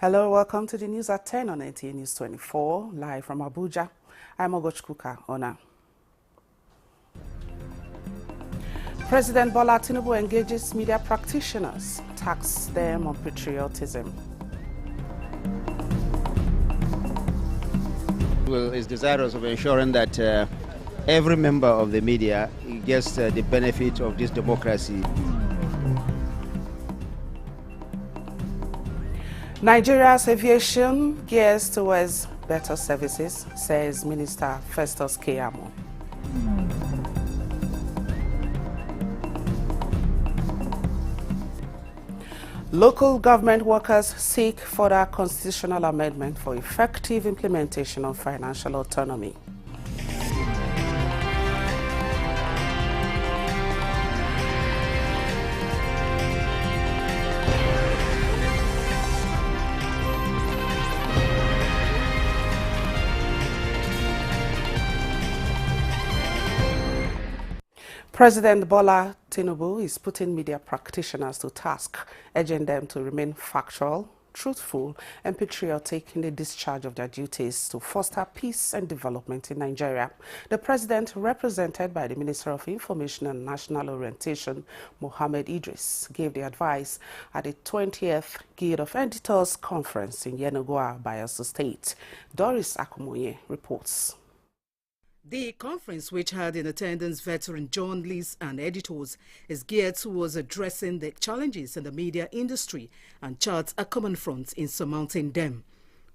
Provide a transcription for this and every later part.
Hello, welcome to the news at 10 on Nta News24, live from Abuja. I'm Ogochkuka Ona. President Bola Tinubu engages media practitioners, tax them on patriotism. Well, is desirous of ensuring that every member of the media gets the benefit of this democracy. Nigeria's aviation gears towards better services, says Minister Festus Keyamo. Local government workers seek further constitutional amendment for effective implementation of financial autonomy. President Bola Tinubu is putting media practitioners to task, urging them to remain factual, truthful, and patriotic in the discharge of their duties to foster peace and development in Nigeria. The president, represented by the Minister of Information and National Orientation, Mohammed Idris, gave the advice at the 20th Guild of Editors Conference in Yenagoa, Bayelsa State. Doris Akumoye reports. The conference, which had in attendance veteran journalists and editors, is geared towards addressing the challenges in the media industry and charts a common front in surmounting them.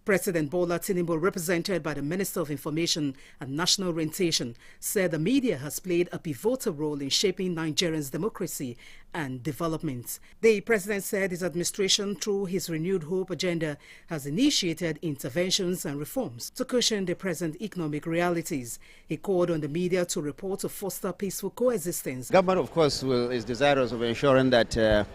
President Bola Tinubu, represented by the Minister of Information and National Orientation, said the media has played a pivotal role in shaping Nigerians' democracy and development. The president said his administration, through his renewed hope agenda, has initiated interventions and reforms to cushion the present economic realities. He called on the media to report to foster peaceful coexistence. Government, of course, is desirous of ensuring that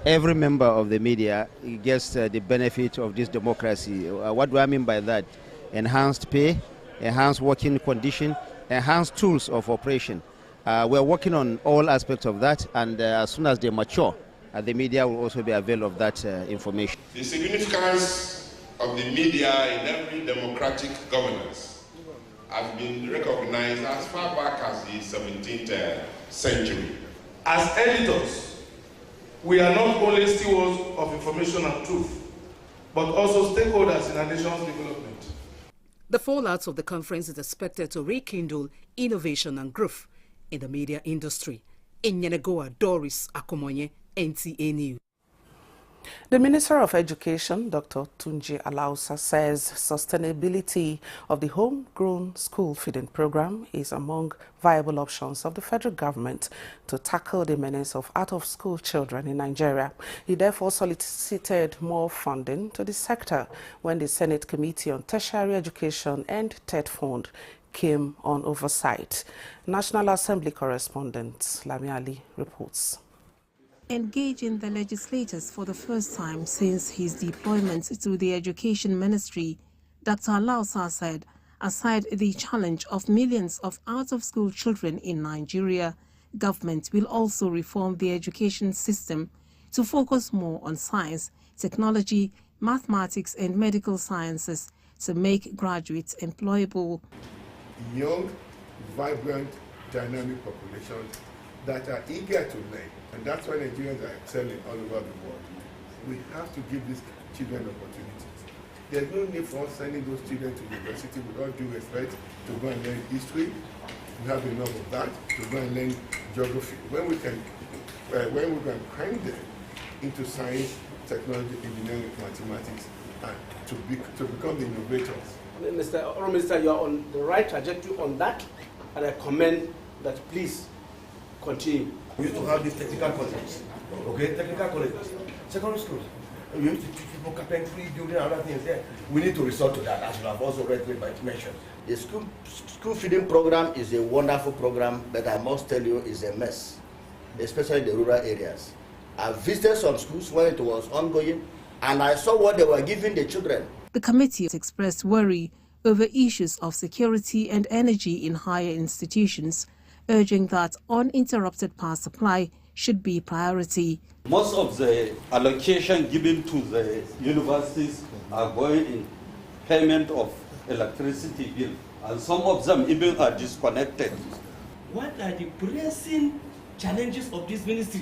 every member of the media gets the benefit of this democracy. What do I mean by that? Enhanced pay, enhanced working condition, enhanced tools of operation. We're working on all aspects of that, and as soon as they mature, the media will also be availed of that information. The significance of the media in every democratic governance has been recognized as far back as the 17th century. As editors, we are not only stewards of information and truth, but also stakeholders in our nation's development. The fallout of the conference is expected to rekindle innovation and growth in the media industry. In Yenagoa, Doris Akumoye, Nta News. The Minister of Education, Dr. Tunji Alausa, says sustainability of the homegrown school feeding program is among viable options of the federal government to tackle the menace of out-of-school children in Nigeria. He therefore solicited more funding to the sector when the Senate Committee on Tertiary Education and TED Fund came on oversight. National Assembly correspondent Lami Ali reports. Engaging the legislators for the first time since his deployment to the Education Ministry, Dr. Alausa said, aside the challenge of millions of out-of-school children in Nigeria, government will also reform the education system to focus more on science, technology, mathematics and medical sciences to make graduates employable. Young, vibrant, dynamic populations that are eager to learn. And that's why Nigerians are excelling all over the world. We have to give these children opportunities. There's no need for us sending those children to university with all due respect to go and learn history. We have enough of that to go and learn geography. When we can crank them into science, technology, engineering, mathematics, and to become the innovators. Mr. Minister, you are on the right trajectory on that, and I commend that. Please continue. We used to have these technical colleges, okay? Technical colleges, secondary schools. We used to teach people carpentry, building, and other things there. We need to resort to that, as you have also rightly mentioned. The school feeding program is a wonderful program, but I must tell you, is a mess, especially the rural areas. I visited some schools where it was ongoing, and I saw what they were giving the children. The committee expressed worry over issues of security and energy in higher institutions, urging that uninterrupted power supply should be priority. Most of the allocation given to the universities are going in payment of electricity bill, and some of them even are disconnected. What are the pressing challenges of this ministry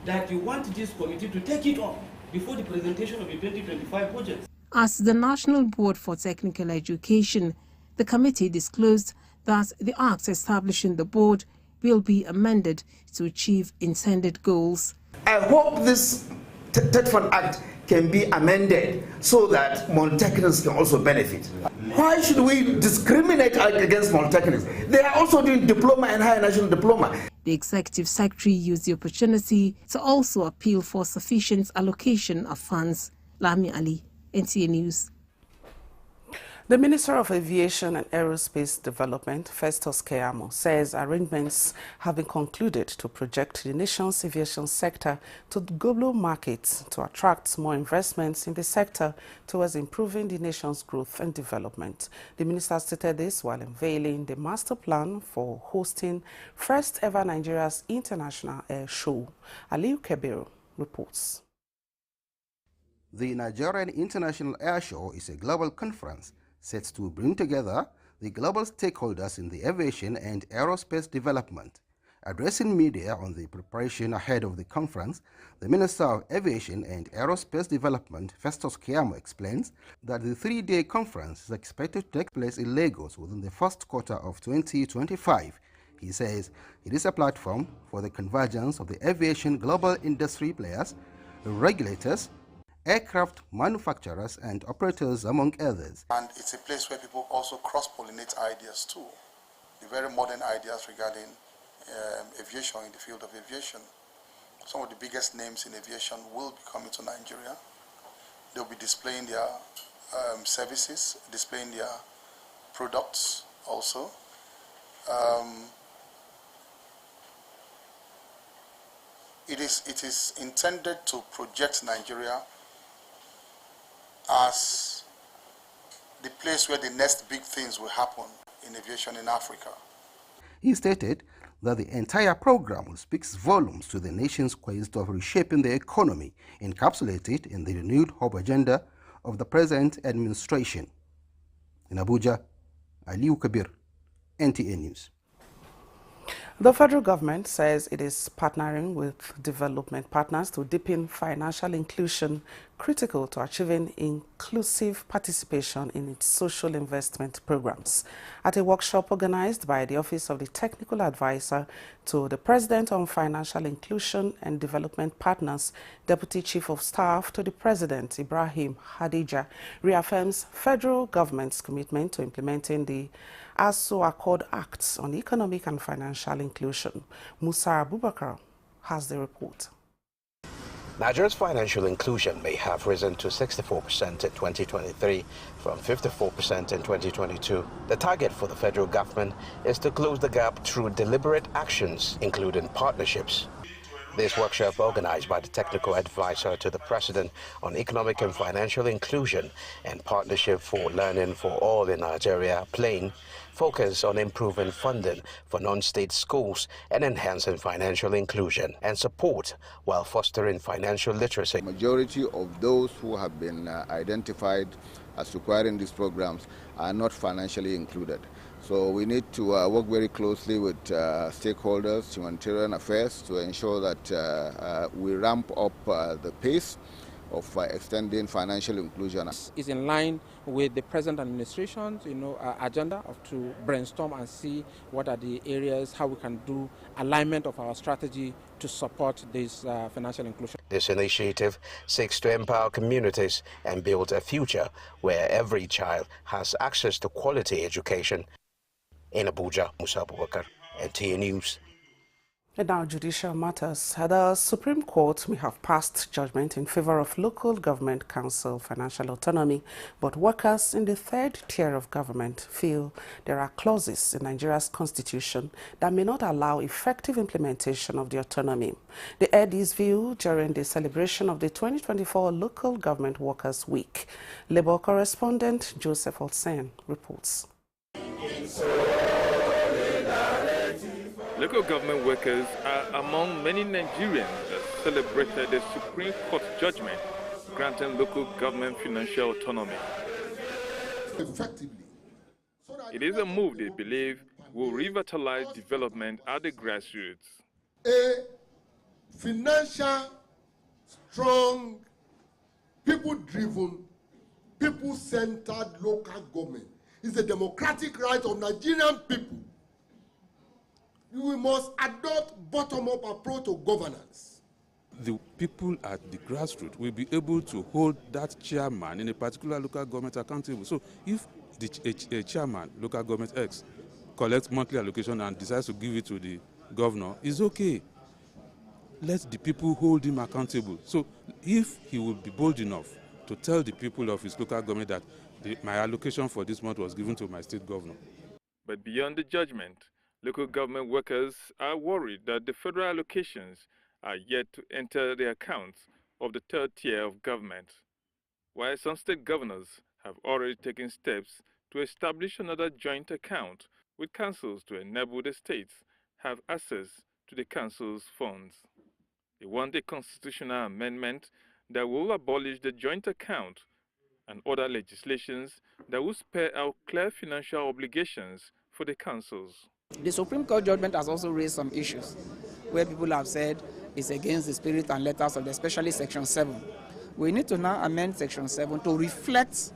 that you want this committee to take it on before the presentation of the 2025 budget? As the National Board for Technical Education, the committee disclosed that the act establishing the board will be amended to achieve intended goals. I hope this Third Fund Act can be amended so that polytechnics can also benefit. Why should we discriminate against polytechnics? They are also doing diploma and higher national diploma. The executive secretary used the opportunity to also appeal for sufficient allocation of funds. Lami Ali, Nta News. The Minister of Aviation and Aerospace Development, Festus Keyamo, says arrangements have been concluded to project the nation's aviation sector to global markets to attract more investments in the sector towards improving the nation's growth and development. The minister stated this while unveiling the master plan for hosting first ever Nigeria's International Air Show. Aliu Kebiru reports. The Nigerian International Air Show is a global conference set to bring together the global stakeholders in the aviation and aerospace development. Addressing media on the preparation ahead of the conference, the Minister of Aviation and Aerospace Development, Festus Keyamo, explains that the three-day conference is expected to take place in Lagos within the first quarter of 2025. He says it is a platform for the convergence of the aviation global industry players, regulators, aircraft manufacturers and operators, among others. And it's a place where people also cross-pollinate ideas too, the very modern ideas regarding aviation, in the field of aviation. Some of the biggest names in aviation will be coming to Nigeria. They'll be displaying their services, displaying their products also. It is intended to project Nigeria as the place where the next big things will happen in aviation in Africa. He stated that the entire program speaks volumes to the nation's quest of reshaping the economy, encapsulated in the renewed hope agenda of the present administration. In Abuja, Aliu Kabir, Nta News. The federal government says it is partnering with development partners to deepen financial inclusion, critical to achieving inclusive participation in its social investment programs. At a workshop organized by the Office of the Technical Advisor to the President on Financial Inclusion and Development Partners, Deputy Chief of Staff to the President, Ibrahim Hadija, reaffirms federal government's commitment to implementing the ASO Accord Acts on Economic and Financial Inclusion. Musa Abubakar has the report. Nigeria's financial inclusion may have risen to 64% in 2023 from 54% in 2022. The target for the federal government is to close the gap through deliberate actions, including partnerships. This workshop, organized by the Technical Advisor to the President on Economic and Financial Inclusion and Partnership for Learning for All in Nigeria, PLAIN, focus on improving funding for non-state schools and enhancing financial inclusion and support while fostering financial literacy. The majority of those who have been identified as requiring these programs are not financially included. So we need to work very closely with stakeholders, humanitarian affairs, to ensure that we ramp up the pace of extending financial inclusion. Is in line with the present administration's agenda to brainstorm and see what are the areas, how we can do alignment of our strategy to support this financial inclusion. This initiative seeks to empower communities and build a future where every child has access to quality education. In Abuja, Musa Abubakar, Nta News. And now, judicial matters. The Supreme Court may have passed judgment in favor of local government council financial autonomy, but workers in the third tier of government feel there are clauses in Nigeria's constitution that may not allow effective implementation of the autonomy. They aired this view during the celebration of the 2024 Local Government Workers' Week. Labour correspondent Joseph Olsen reports. Local government workers are among many Nigerians that celebrated the Supreme Court judgment granting local government financial autonomy. Effectively. It is a move they believe will revitalize development at the grassroots. A financial, strong, people-driven, people-centered local government is a democratic right of Nigerian people. We must adopt bottom-up approach to governance. The people at the grassroots will be able to hold that chairman in a particular local government accountable. So if a chairman, local government X, collects monthly allocation and decides to give it to the governor, it's okay. Let the people hold him accountable. So if he will be bold enough to tell the people of his local government that my allocation for this month was given to my state governor. But beyond the judgment, local government workers are worried that the federal allocations are yet to enter the accounts of the third tier of government, while some state governors have already taken steps to establish another joint account with councils to enable the states have access to the council's funds. They want a constitutional amendment that will abolish the joint account and other legislations that will spell out clear financial obligations for the councils. The Supreme Court judgment has also raised some issues where people have said it's against the spirit and letters of especially Section 7. We need to now amend Section 7 to reflect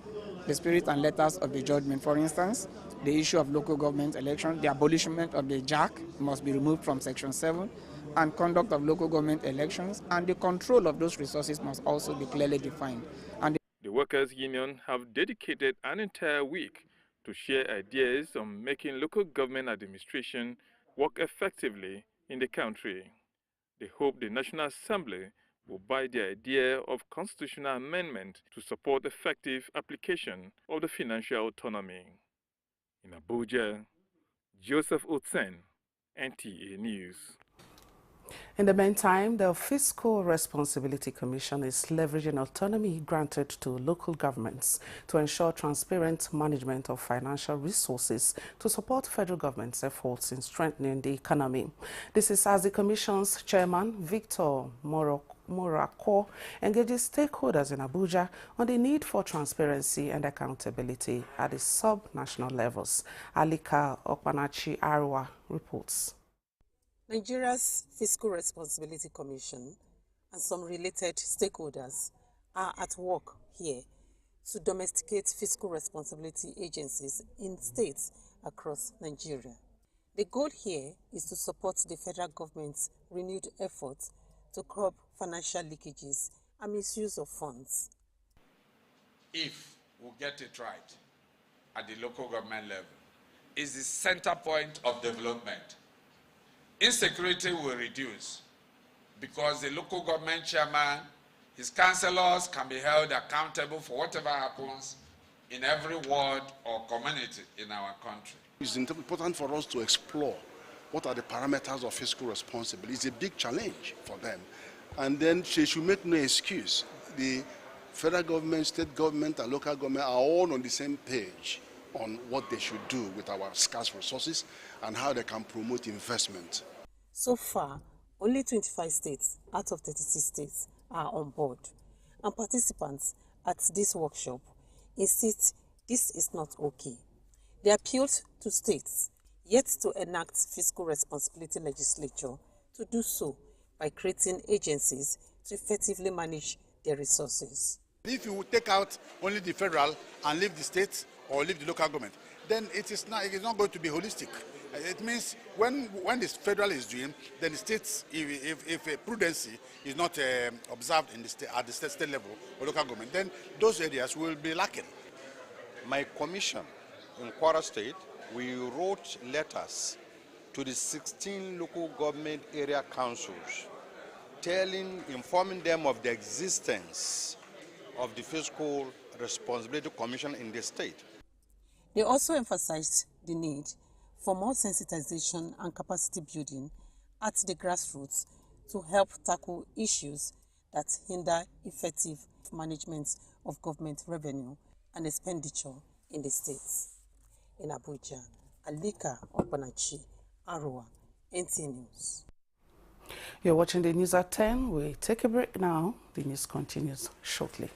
the spirit and letters of the judgment. For instance, the issue of local government elections, the abolishment of the JAC must be removed from Section 7, and conduct of local government elections and the control of those resources must also be clearly defined. And the Workers' Union have dedicated an entire week to share ideas on making local government administration work effectively in the country. They hope the National Assembly will buy the idea of constitutional amendment to support effective application of the financial autonomy. In Abuja, Joseph Otsen, Nta News. In the meantime, the Fiscal Responsibility Commission is leveraging autonomy granted to local governments to ensure transparent management of financial resources to support federal government's efforts in strengthening the economy. This is as the Commission's chairman, Victor Morako, engages stakeholders in Abuja on the need for transparency and accountability at the sub-national levels. Alika Okpanachi Arwa reports. Nigeria's Fiscal Responsibility Commission and some related stakeholders are at work here to domesticate fiscal responsibility agencies in states across Nigeria. The goal here is to support the federal government's renewed efforts to curb financial leakages and misuse of funds. If we get it right at the local government level, it's the center point of development. Insecurity will reduce because the local government chairman, his councillors can be held accountable for whatever happens in every ward or community in our country. It's important for us to explore what are the parameters of fiscal responsibility. It's a big challenge for them. And then they should make no excuse. The federal government, state government, and local government are all on the same page on what they should do with our scarce resources and how they can promote investment. So far, only 25 states out of 36 states are on board, and participants at this workshop insist this is not okay. They appealed to states yet to enact fiscal responsibility legislation to do so by creating agencies to effectively manage their resources. If you would take out only the federal and leave the states or leave the local government, then it is not going to be holistic. It means when the federal is doing, then the states, if a prudency is not observed in at the state level or local government, then those areas will be lacking. My commission in Kwara State, we wrote letters to the 16 local government area councils, informing them of the existence of the Fiscal Responsibility Commission in the state. They also emphasized the need for more sensitization and capacity building at the grassroots to help tackle issues that hinder effective management of government revenue and expenditure in the states. In Abuja, Alika Okpanachi, Arua, Nta News. You're watching the news at 10. We take a break now. The news continues shortly.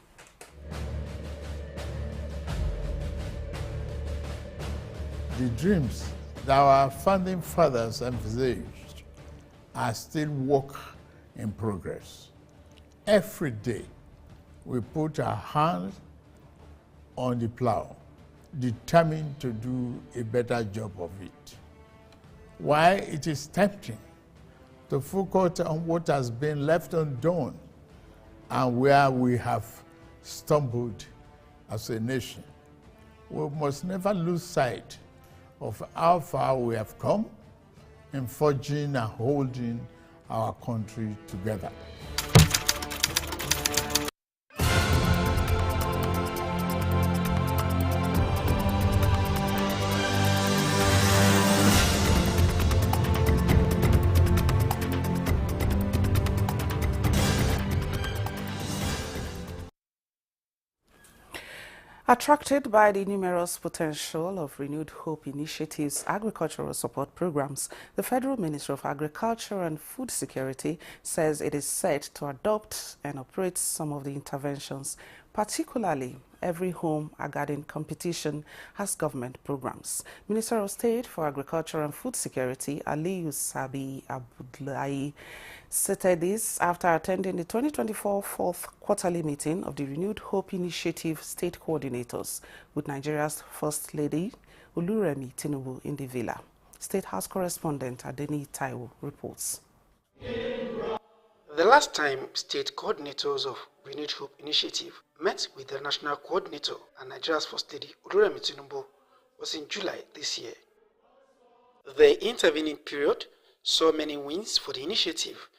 The dreams that our founding fathers envisaged are still work in progress. Every day, we put our hands on the plow, determined to do a better job of it. While it is tempting to focus on what has been left undone and where we have stumbled as a nation, we must never lose sight of how far we have come in forging and holding our country together. Attracted by the numerous potential of Renewed Hope Initiative's agricultural support programs, the Federal Ministry of Agriculture and Food Security says it is set to adopt and operate some of the interventions, particularly Every Home a Garden competition as government programs. Minister of State for Agriculture and Food Security, Aliyu Sabi Abdullahi, stated this after attending the 2024 fourth quarterly meeting of the Renewed Hope Initiative state coordinators with Nigeria's First Lady, Oluremi Tinubu, in the villa. State House correspondent Adeni Taiwo reports. The last time state coordinators of Renewed Hope Initiative met with the national coordinator and Nigeria's First Lady, Oluremi Tinubu, was in July this year. The intervening period saw many wins for the initiative,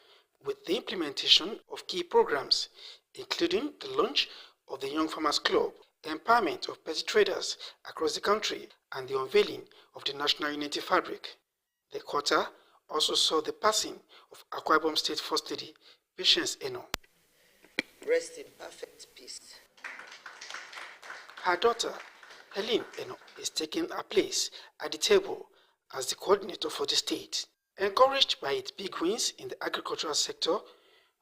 with the implementation of key programs, including the launch of the Young Farmers Club, the empowerment of petty traders across the country, and the unveiling of the National Unity Fabric. The quarter also saw the passing of Akwa Ibom State First Lady, Patience Eno. Rest in perfect peace. Her daughter, Helene Eno, is taking her place at the table as the coordinator for the state. Encouraged by its big wins in the agricultural sector,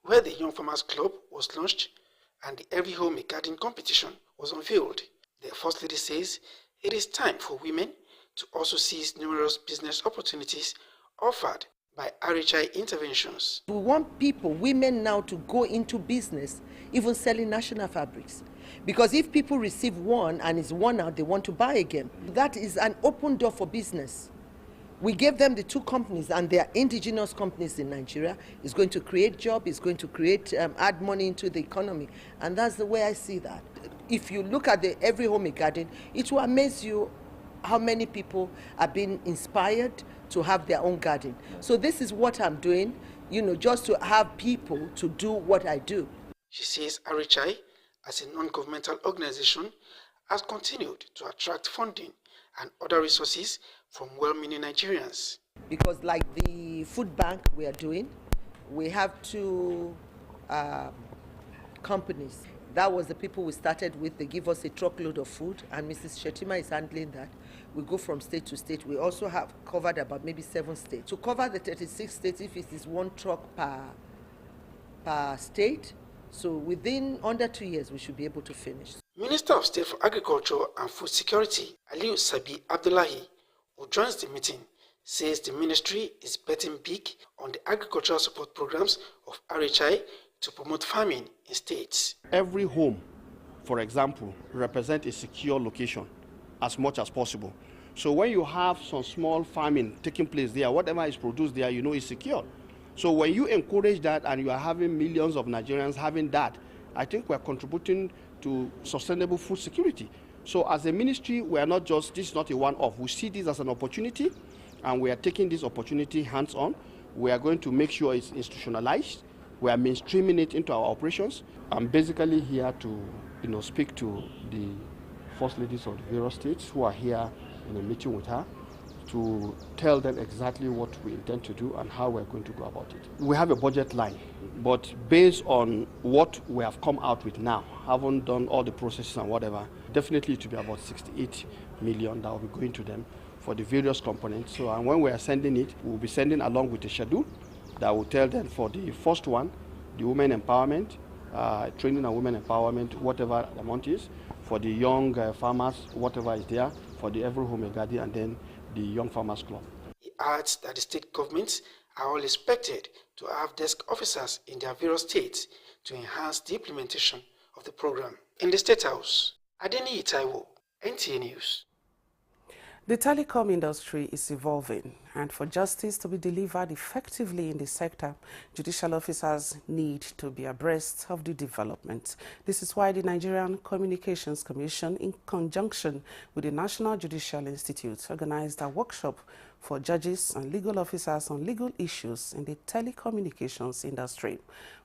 where the Young Farmers Club was launched and the Every Home a Garden competition was unveiled, the First Lady says it is time for women to also seize numerous business opportunities offered by RHI interventions. We want people, women now, to go into business, even selling national fabrics. Because if people receive one and it's worn out, they want to buy again. That is an open door for business. We gave them the two companies, and they are indigenous companies in Nigeria. It's going to create jobs, it's going to create, add money into the economy. And that's the way I see that. If you look at the Every Home a Garden, it will amaze you how many people are being inspired to have their own garden. So this is what I'm doing, just to have people to do what I do. She says RHI, as a non-governmental organization, has continued to attract funding and other resources from well-meaning Nigerians. Because like the food bank we are doing, we have two companies. That was the people we started with. They give us a truckload of food, and Mrs. Shetima is handling that. We go from state to state. We also have covered about maybe 7 states. To cover the 36 states, if it is 1 truck per state, so within under 2 years, we should be able to finish. Minister of State for Agriculture and Food Security, Aliyu Sabi Abdullahi, who joins the meeting, says the ministry is betting big on the agricultural support programs of RHI to promote farming in states. Every home, for example, represents a secure location as much as possible. So when you have some small farming taking place there, whatever is produced there, is secure. So when you encourage that and you are having millions of Nigerians having that, I think we're contributing to sustainable food security. So as a ministry, we are not just, this is not a one-off. We see this as an opportunity, and we are taking this opportunity hands-on. We are going to make sure it's institutionalized. We are mainstreaming it into our operations. I'm basically here to, speak to the First Ladies of the various states who are here in a meeting with her, to tell them exactly what we intend to do and how we're going to go about it. We have a budget line, but based on what we have come out with now, haven't done all the processes and whatever, definitely it will be about 68 million that will be going to them for the various components. So, and when we are sending it, we'll be sending along with the schedule that will tell them for the first one, the women empowerment, training on women empowerment, whatever the amount is, for the young farmers, whatever is there, for the every home garden, and then the young farmers club. He adds that the state governments are all expected to have desk officers in their various states to enhance the implementation of the program. In the State House, Adeni Itaiwo, Nta News. The telecom industry is evolving, and for justice to be delivered effectively in the sector, judicial officers need to be abreast of the development. This is why the Nigerian Communications Commission, in conjunction with the National Judicial Institute, organized a workshop for judges and legal officers on legal issues in the telecommunications industry.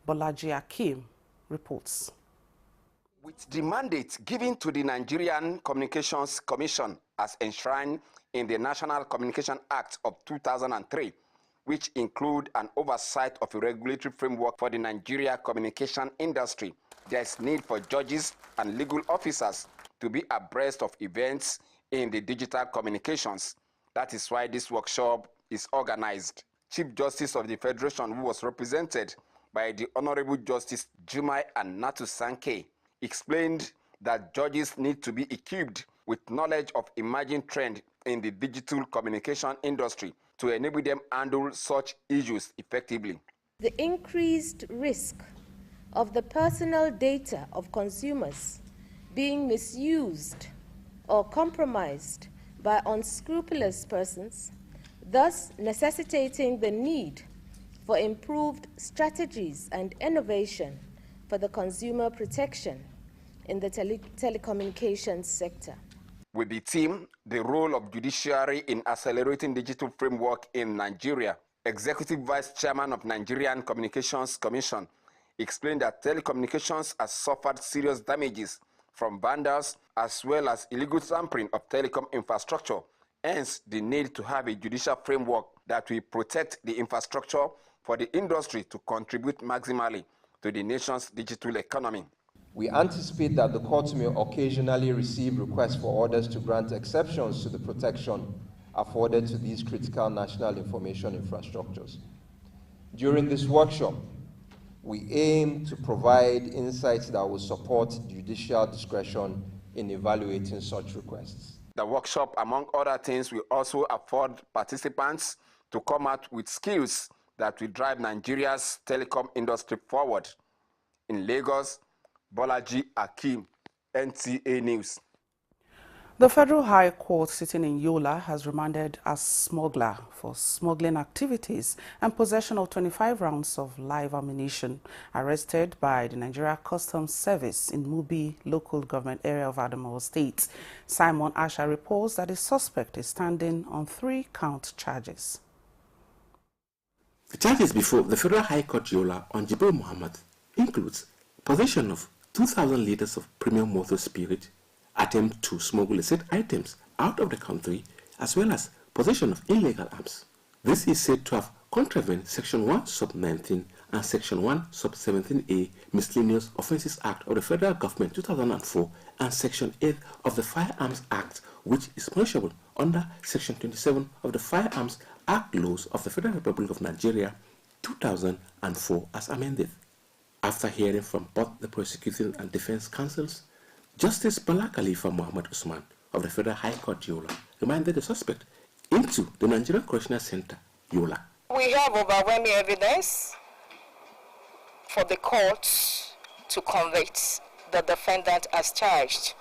Bolaji Akim reports. With the mandate given to the Nigerian Communications Commission as enshrined in the National Communication Act of 2003, which include an oversight of a regulatory framework for the Nigeria communication industry, there is need for judges and legal officers to be abreast of events in the digital communications. That is why this workshop is organized. Chief Justice of the Federation, who was represented by the Honorable Justice Jumai and Natu Sanke, explained that judges need to be equipped with knowledge of emerging trends in the digital communication industry to enable them handle such issues effectively. The increased risk of the personal data of consumers being misused or compromised by unscrupulous persons, thus necessitating the need for improved strategies and innovation for the consumer protection in the telecommunications sector. With the theme, the role of judiciary in accelerating digital framework in Nigeria, Executive Vice Chairman of Nigerian Communications Commission explained that telecommunications has suffered serious damages from vandals as well as illegal tampering of telecom infrastructure. Hence, the need to have a judicial framework that will protect the infrastructure for the industry to contribute maximally to the nation's digital economy. We anticipate that the courts may occasionally receive requests for orders to grant exceptions to the protection afforded to these critical national information infrastructures. During this workshop, we aim to provide insights that will support judicial discretion in evaluating such requests. The workshop, among other things, will also afford participants to come out with skills that will drive Nigeria's telecom industry forward. In Lagos, Bolaji Akim, NTA News. The Federal High Court sitting in Yola has remanded a smuggler for smuggling activities and possession of 25 rounds of live ammunition, arrested by the Nigeria Customs Service in Mubi local government area of Adamawa State. Simon Asha reports that the suspect is standing on 3-count charges. The charges before the Federal High Court Yola on Jibril Muhammad includes possession of 2,000 liters of premium motor spirit, attempt to smuggle said items out of the country, as well as possession of illegal arms. This is said to have contravened Section 1 Sub 19 and Section 1 Sub 17A Miscellaneous Offences Act of the Federal Government 2004 and Section 8 of the Firearms Act, which is punishable under Section 27 of the Firearms Act laws of the Federal Republic of Nigeria 2004 as amended. After hearing from both the prosecuting and defense counsels, Justice Bala Khalifa Muhammad Usman of the Federal High Court Yola remanded the suspect into the Nigerian Correctional Center, Yola. We have overwhelming evidence for the court to convict the defendant as charged.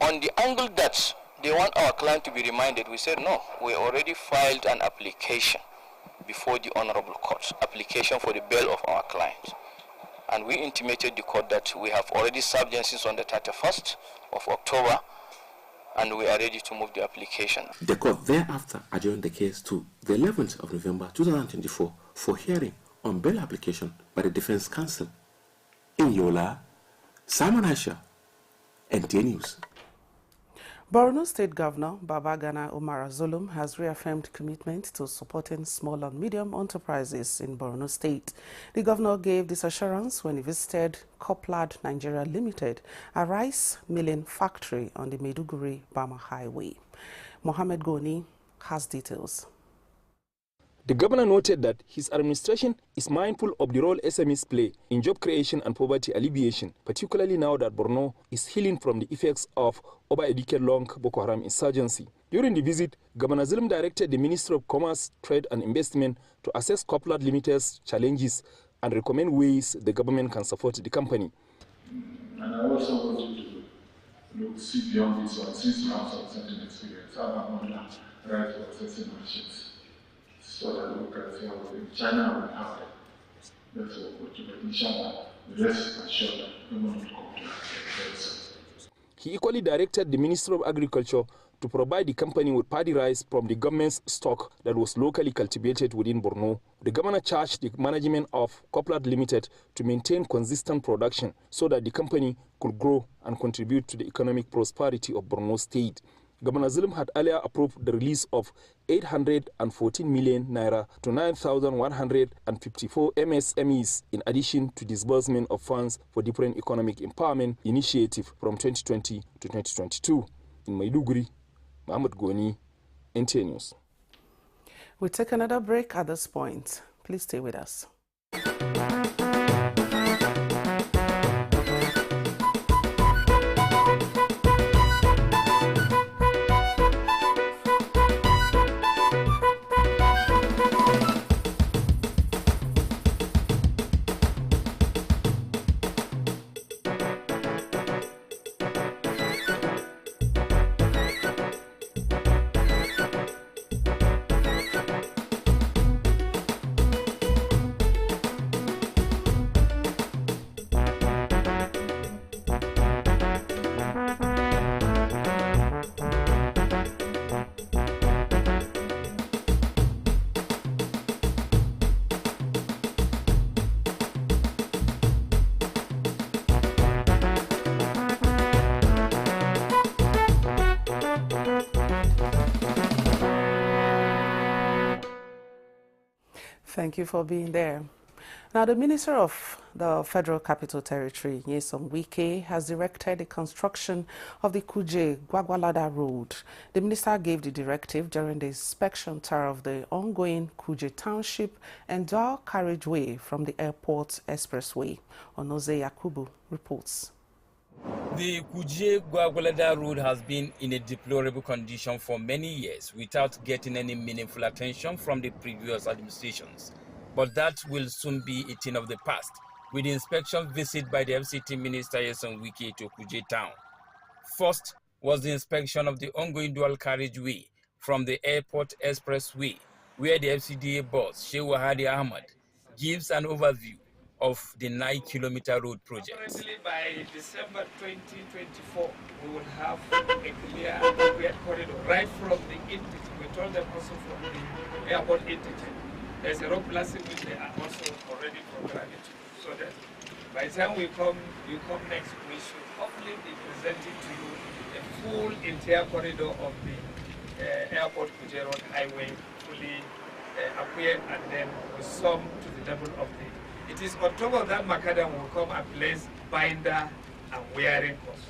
On the angle that they want our client to be reminded, we said no, we already filed an application before the Honorable Court, application for the bail of our client. And we intimated the court that we have already served them since on the 31st of October, and we are ready to move the application. The court thereafter adjourned the case to the 11th of November 2024 for hearing on bail application by the defense counsel. In Yola, Simon Asha, NTA News. Borno State Governor Babagana Umar Zulum has reaffirmed commitment to supporting small and medium enterprises in Borno State. The governor gave this assurance when he visited Coplad Nigeria Limited, a rice milling factory on the Maiduguri-Bama Highway. Mohammed Goni has details. The governor noted that his administration is mindful of the role SMEs play in job creation and poverty alleviation, particularly now that Borno is healing from the effects of over-educated long Boko Haram insurgency. During the visit, Governor Zulum directed the Ministry of Commerce, Trade and Investment to assess Copland Limited's challenges and recommend ways the government can support the company. And I also want you to look, see beyond this one, since you have some certain experience, have a modern right of accessing machines. So that we can see how China will have them. That's what we do. Inshallah, the rest is assured that we will not come to that. He equally directed the Ministry of Agriculture to provide the company with paddy rice from the government's stock that was locally cultivated within Borno. The governor charged the management of Copland Limited to maintain consistent production so that the company could grow and contribute to the economic prosperity of Borno State. Governor Zulum had earlier approved the release of 814 million naira to 9,154 MSMEs in addition to disbursement of funds for different economic empowerment initiatives from 2020 to 2022. In Maiduguri, Mohammed Goni, Nta News. We'll take another break at this point. Please stay with us. Thank you for being there. Now, the Minister of the Federal Capital Territory, Nyesom Wike, has directed the construction of the Kuje-Gwagwalada Road. The minister gave the directive during the inspection tour of the ongoing Kuje Township and dual carriageway from the Airport Expressway. Onoze Yakubu reports. The Kuje-Gwagwalada Road has been in a deplorable condition for many years without getting any meaningful attention from the previous administrations. But that will soon be a thing of the past, with the inspection visit by the FCT Minister Nyesom Wike to Kuje Town. First was the inspection of the ongoing dual carriageway from the Airport Expressway, where the FCDA boss, Shehu Hadi Ahmad, gives an overview of the 9-kilometer road project. Currently, by December 2024, we will have a clear corridor right from the entity. We told them also from the airport entity. There's a road plastic which they are also already programming to do. So that by the time you come next, we should hopefully be presenting to you a full entire corridor of the airport Kuje Road highway fully acquired, and then with some to the level of the. It is on top of that macadam will come and place binder and wearing costs.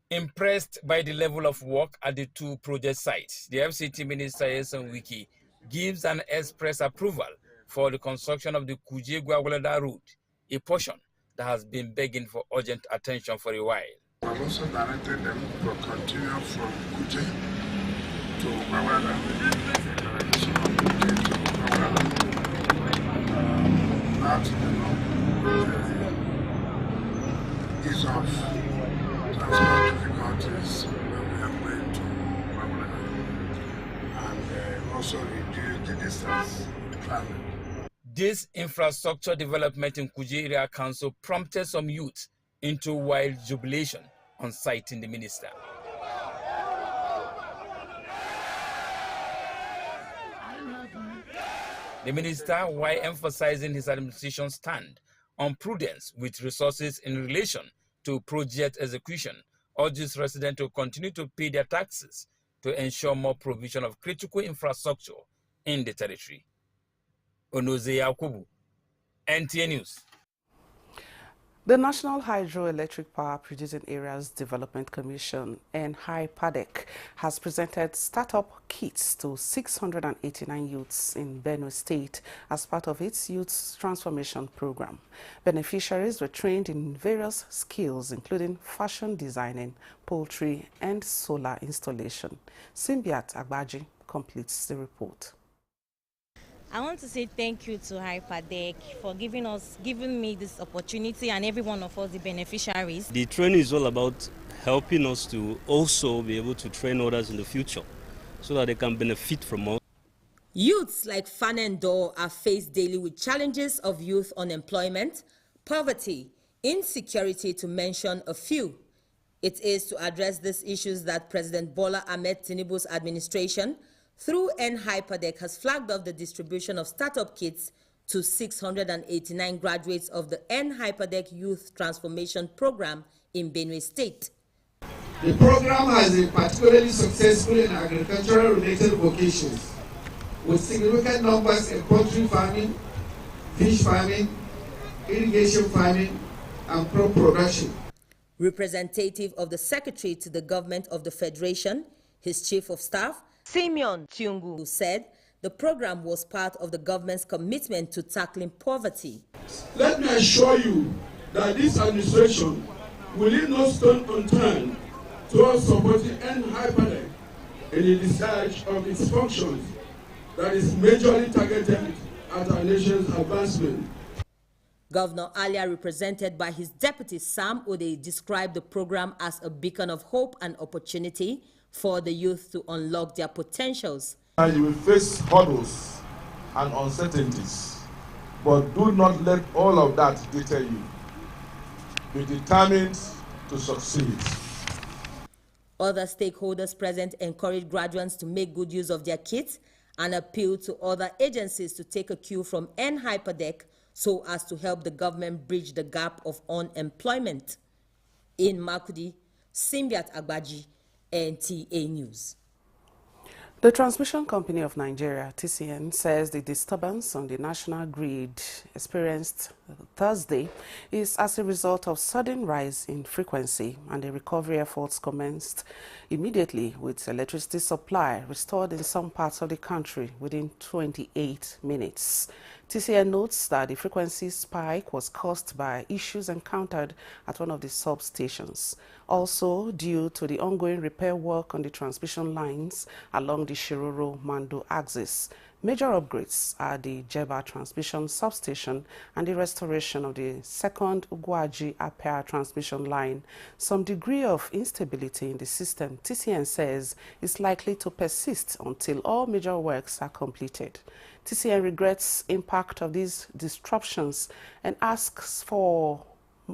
Impressed by the level of work at the two project sites, the FCT Minister Nyesom Wike gives an express approval for the construction of the Kuje-Gwagwalada Road, a portion that has been begging for urgent attention for a while. I've also directed them to continue from Kuje to Gwagwalada. That ease of transport difficulties when we are going to Gwagwalada, and also reduce the distance traveled. This infrastructure development in Kuje Area Council prompted some youth into wild jubilation on citing the minister. The minister, while emphasizing his administration's stand on prudence with resources in relation to project execution, urges residents to continue to pay their taxes to ensure more provision of critical infrastructure in the territory. Onoze Yakubu, Nta News. The National Hydroelectric Power Producing Areas Development Commission, NHYPADEC, has presented startup kits to 689 youths in Benue State as part of its Youth Transformation Program. Beneficiaries were trained in various skills, including fashion designing, poultry, and solar installation. Simbiat Agbaji completes the report. I want to say thank you to HYPADEC for giving me this opportunity and every one of us, the beneficiaries. The training is all about helping us to also be able to train others in the future so that they can benefit from us. Youths like Fanendo are faced daily with challenges of youth unemployment, poverty, insecurity, to mention a few. It is to address these issues that President Bola Ahmed Tinubu's administration through NHYPADEC has flagged off the distribution of startup kits to 689 graduates of the NHYPADEC Youth Transformation Program in Benue State. The program has been particularly successful in agricultural-related vocations, with significant numbers in poultry farming, fish farming, irrigation farming, and crop production. Representative of the Secretary to the Government of the Federation, his Chief of Staff, Simeon Tiungu, said the program was part of the government's commitment to tackling poverty. Let me assure you that this administration will leave no stone unturned towards supporting NHYPADEC in the discharge of its functions that is majorly targeted at our nation's advancement. Governor Alia, represented by his deputy Sam Ode, described the program as a beacon of hope and opportunity for the youth to unlock their potentials. You will face hurdles and uncertainties, but do not let all of that deter you. Be determined to succeed. Other stakeholders present encouraged graduates to make good use of their kits and appeal to other agencies to take a cue from NHYPADEC so as to help the government bridge the gap of unemployment. In Makudi, Simbiat Agbaji, Nta News. The Transmission Company of Nigeria, TCN, says the disturbance on the national grid experienced Thursday is as a result of sudden rise in frequency, and the recovery efforts commenced immediately with electricity supply restored in some parts of the country within 28 minutes. TCN notes that the frequency spike was caused by issues encountered at one of the substations, also due to the ongoing repair work on the transmission lines along the Shiroro-Mando axis. Major upgrades are the Jeba transmission substation and the restoration of the second Ugwaji-Apia transmission line. Some degree of instability in the system, TCN says, is likely to persist until all major works are completed. TCN regrets impact of these disruptions and asks for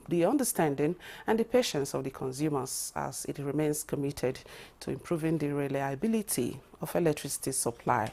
the understanding and the patience of the consumers as it remains committed to improving the reliability of electricity supply.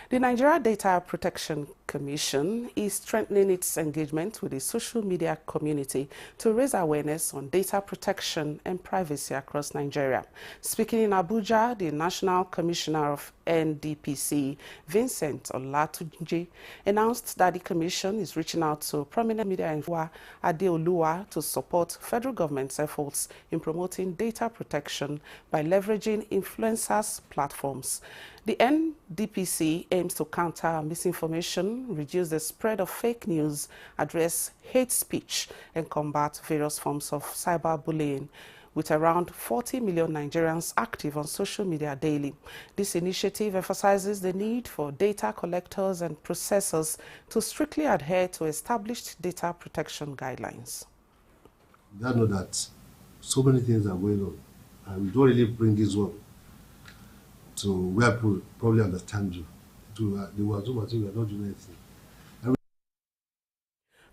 The Nigeria Data Protection Commission is strengthening its engagement with the social media community to raise awareness on data protection and privacy across Nigeria. Speaking in Abuja, the National Commissioner of NDPC, Vincent Olatunji, announced that the Commission is reaching out to prominent media influencers Adeoluwa to support federal government's efforts in promoting data protection by leveraging influencers' platforms. The NDPC aims to counter misinformation, reduce the spread of fake news, address hate speech, and combat various forms of cyberbullying. With around 40 million Nigerians active on social media daily, this initiative emphasizes the need for data collectors and processors to strictly adhere to established data protection guidelines. I know that so many things are going on, and we don't really bring this one to where people probably understand you. They were so much, we are not doing anything.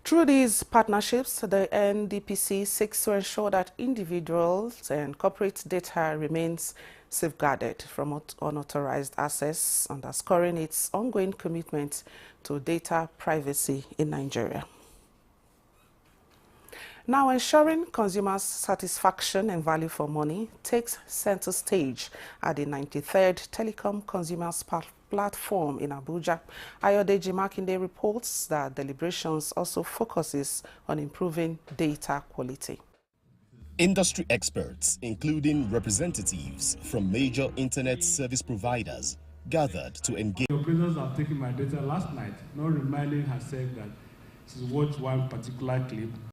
Through these partnerships, the NDPC seeks to ensure that individuals and corporate data remains safeguarded from unauthorized access, underscoring its ongoing commitment to data privacy in Nigeria. Now, ensuring consumers' satisfaction and value for money takes center stage at the 93rd Telecom Consumers Platform in Abuja. Ayodeji Makinde reports that deliberations also focuses on improving data quality. Industry experts, including representatives from major internet service providers, gathered to engage. The operators have taken my data last night, not reminding herself that she's watched one particular clip